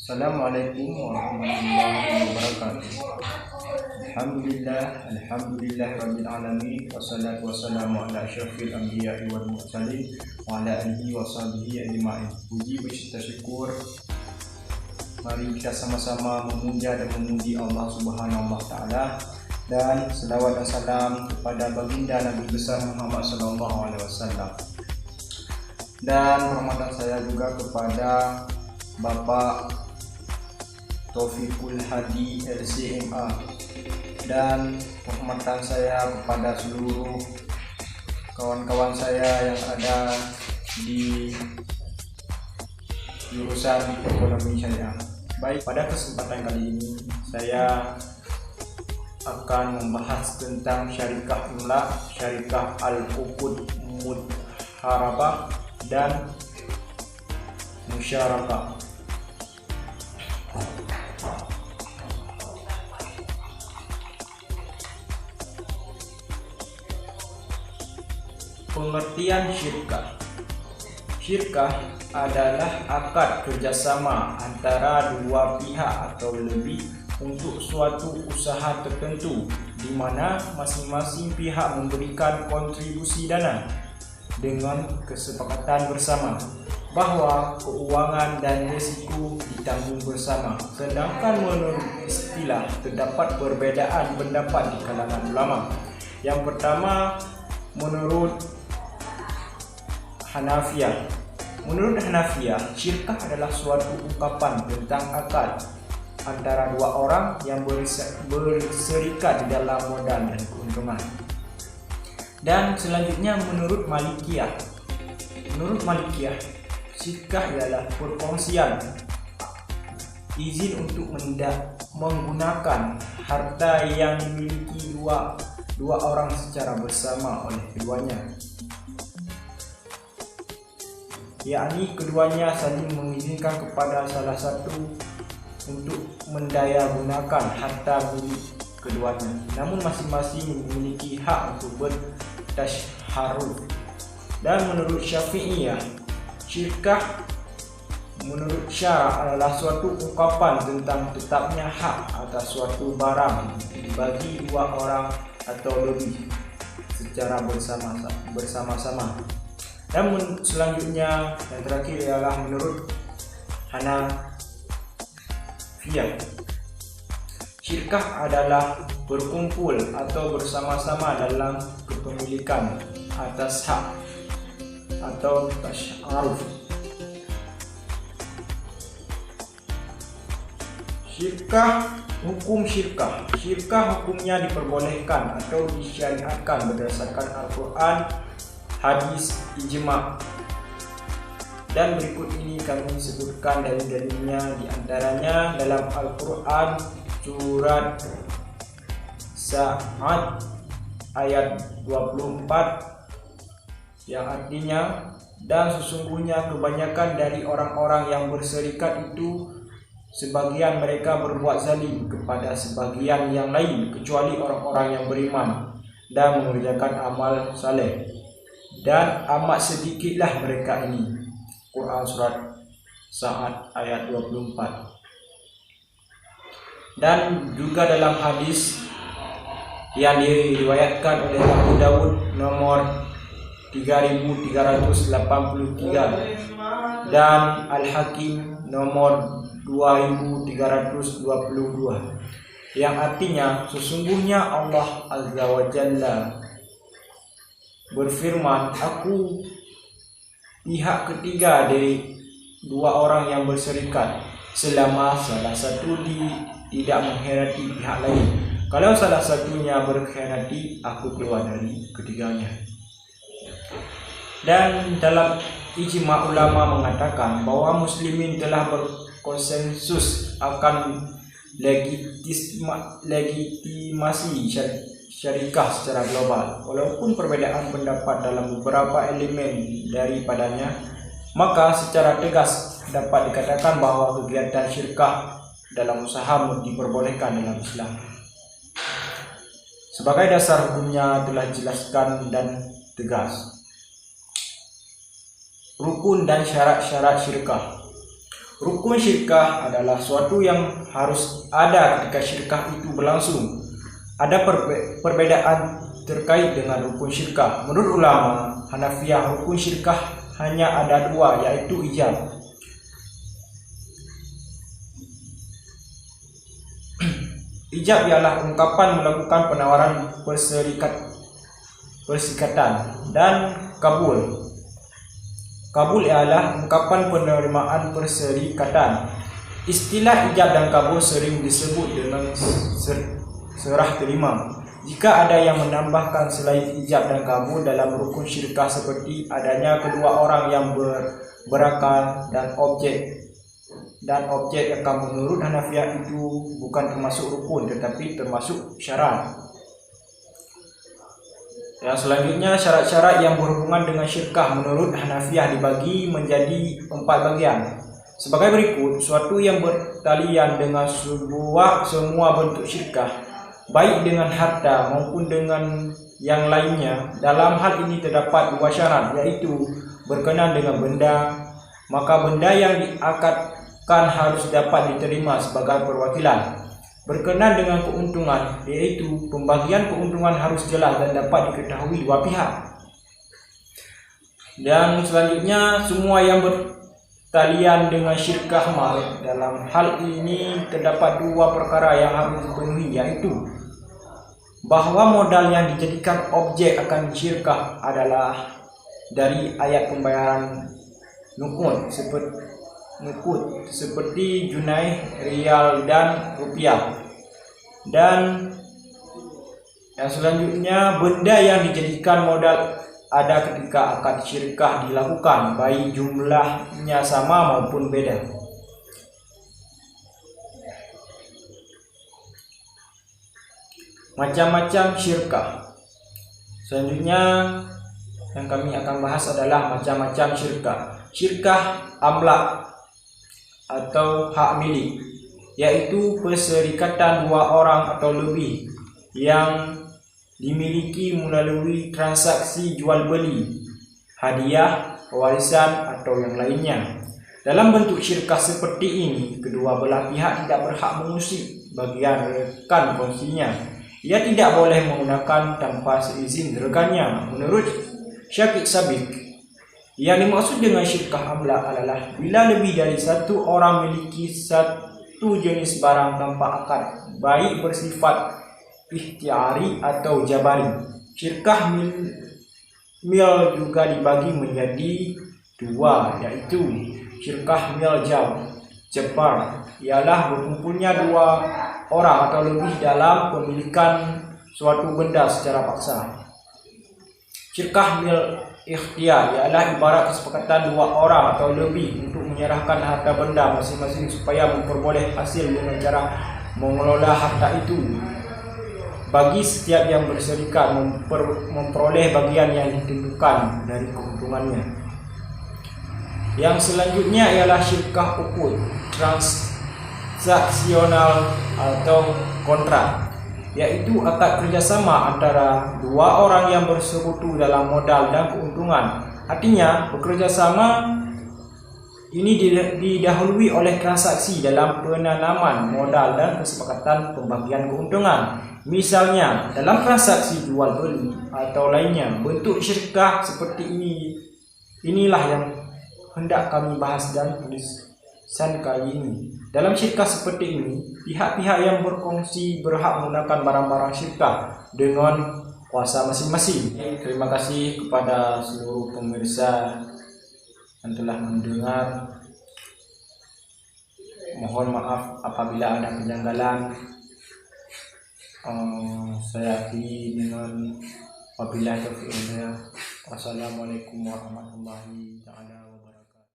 Assalamualaikum warahmatullahi wabarakatuh. Alhamdulillah rabbil alamin, wassalatu wassalamu ala asyrafil anbiya'i wal mursalin wa ala alihi wa sahbihi ajma'in. Puji berserta syukur, mari kita sama-sama memuja dan memuji Allah Subhanahu wa taala, dan selawat dan salam kepada baginda Nabi besar Muhammad sallallahu alaihi wasallam. Dan hormatan saya juga kepada Bapak Taufikul Hadi LCMA, dan hormatan saya kepada seluruh kawan-kawan saya yang ada di jurusan ekonomi syariah. Baik, pada kesempatan kali ini saya akan membahas tentang syarikah imla, syarikah al-uqud mudharabah dan musyarakah. Pengertian syirkah. Syirkah adalah akad kerjasama antara dua pihak atau lebih untuk suatu usaha tertentu, di mana masing-masing pihak memberikan kontribusi dana dengan kesepakatan bersama bahwa keuangan dan risiko ditanggung bersama. Sedangkan menurut istilah terdapat perbezaan pendapat di kalangan ulama. Yang pertama, menurut Hanafiyah. Menurut Hanafiyah, syirkah adalah suatu ungkapan tentang akad antara dua orang yang berserikat di dalam modal dan keuntungan. Dan selanjutnya menurut Malikiyah. Menurut Malikiyah, syirkah adalah perkongsian izin untuk menggunakan harta yang dimiliki dua orang secara bersama oleh keduanya, yakni keduanya saling mengizinkan kepada salah satu untuk mendaya gunakan harta milik keduanya, namun masing-masing memiliki hak untuk bertasyaruf. Dan menurut Syafi'iyah, syirkah menurut syara adalah suatu ungkapan tentang tetapnya hak atas suatu barang bagi dua orang atau lebih secara bersama-sama. Namun selanjutnya yang terakhir ialah menurut Hanafiyah, syirkah adalah berkumpul atau bersama-sama dalam kepemilikan atas hak atau tasyaruf. Syirkah, hukum syirkah. Syirkah hukumnya diperbolehkan atau disyariatkan berdasarkan Al-Quran, hadis, ijma'. Dan berikut ini kami sebutkan dalil-dalilnya, di antaranya dalam Al-Quran surat Sa'ad ayat 24 yang artinya, dan sesungguhnya kebanyakan dari orang-orang yang berserikat itu, sebagian mereka berbuat zalim kepada sebagian yang lain kecuali orang-orang yang beriman dan mengerjakan amal saleh, dan amat sedikitlah mereka ini. Quran surat Sa'ad ayat 24. Dan juga dalam hadis yang diriwayatkan oleh Abu Dawud nomor 3383 dan Al-Hakim nomor 2322, yang artinya sesungguhnya Allah Azza wa Jalla berfirman, aku pihak ketiga dari dua orang yang berserikat selama salah satu tidak mengkhianati pihak lain. Kalau salah satunya berkhianati, aku keluar dari ketiganya. Dan dalam ijma' ulama mengatakan bahwa muslimin telah berkonsensus akan legitimasi syarikah secara global. Walaupun perbedaan pendapat dalam beberapa elemen daripadanya, maka secara tegas dapat dikatakan bahwa kegiatan syirkah dalam usaha diperbolehkan dalam Islam. Sebagai dasar hukumnya telah dijelaskan dan tegas. Rukun dan syarat-syarat syirkah. Rukun syirkah adalah suatu yang harus ada ketika syirkah itu berlangsung. Ada perbedaan terkait dengan rukun syirkah. Menurut ulama Hanafiyah, rukun syirkah hanya ada dua, yaitu ijab. Ijab ialah ungkapan melakukan penawaran persikatan, dan kabul. Kabul ialah ungkapan penerimaan perserikatan. Istilah ijab dan kabul sering disebut dengan serah terima. Jika ada yang menambahkan selain ijab dan kabul dalam rukun syirkah, seperti adanya kedua orang yang berakal dan objek yang menurut Hanafiyah itu bukan termasuk rukun tetapi termasuk syarat. Yang selanjutnya, syarat-syarat yang berhubungan dengan syirkah menurut Hanafiyah dibagi menjadi 4 bagian. Sebagai berikut: suatu yang bertalian dengan semua bentuk syirkah, baik dengan harta maupun dengan yang lainnya. Dalam hal ini terdapat 2 syarat, yaitu berkenaan dengan benda, maka benda yang diakadkan harus dapat diterima sebagai perwakilan. Berkenaan dengan keuntungan, yaitu pembagian keuntungan harus jelas dan dapat diketahui dua pihak. Dan selanjutnya, semua yang bertalian dengan syirkah mal. Dalam hal ini terdapat 2 perkara yang harus dipenuhi, yaitu bahwa modal yang dijadikan objek akan syirkah adalah dari ayat pembayaran nuqud seperti junai, rial, dan rupiah. Dan yang selanjutnya, benda yang dijadikan modal ada ketika akad syirkah dilakukan, baik jumlahnya sama maupun beda. Macam-macam syirkah. Selanjutnya yang kami akan bahas adalah macam-macam syirkah. Syirkah amlak atau hak milik, yaitu perserikatan 2 orang atau lebih yang dimiliki melalui transaksi jual beli, hadiah, warisan, atau yang lainnya. Dalam bentuk syirkah seperti ini, kedua belah pihak tidak berhak mengusik bagian rekan kongsinya. Ia tidak boleh menggunakan tanpa seizin rekannya. Menurut Syakik Sabik, yang dimaksud dengan syirkah amlak adalah bila lebih dari 1 orang memiliki satu jenis barang tanpa akad, baik bersifat ikhtiari atau jabari. Syirkah mil juga dibagi menjadi 2, yaitu syirkah mil jabar, ialah berkumpulnya 2 orang atau lebih dalam pemilikan suatu benda secara paksa. Syirkah mil ikhtiar ialah ibarat kesepakatan 2 orang atau lebih untuk menyerahkan harta benda masing-masing supaya memperoleh hasil dengan cara mengelola harta itu. Bagi setiap yang berserikat memperoleh bagian yang ditentukan dari keuntungannya. Yang selanjutnya ialah syirkah uqud, transaksional atau kontrak, yaitu akad kerjasama antara 2 orang yang bersekutu dalam modal dan keuntungan. Artinya, bekerjasama ini didahului oleh transaksi dalam penanaman modal dan kesepakatan pembagian keuntungan. Misalnya, dalam transaksi jual beli atau lainnya. Bentuk syirkah seperti inilah yang hendak kami bahas dan tulisan kali ini. Dalam syirkah seperti ini, pihak-pihak yang berkongsi berhak menggunakan barang-barang syirkah dengan kuasa masing-masing. Terima kasih kepada seluruh pemirsa yang telah mendengar. Mohon maaf apabila ada kejanggalan. Saya akhiri dengan wabillahi taufiq. Wassalamualaikum warahmatullahi wabarakatuh.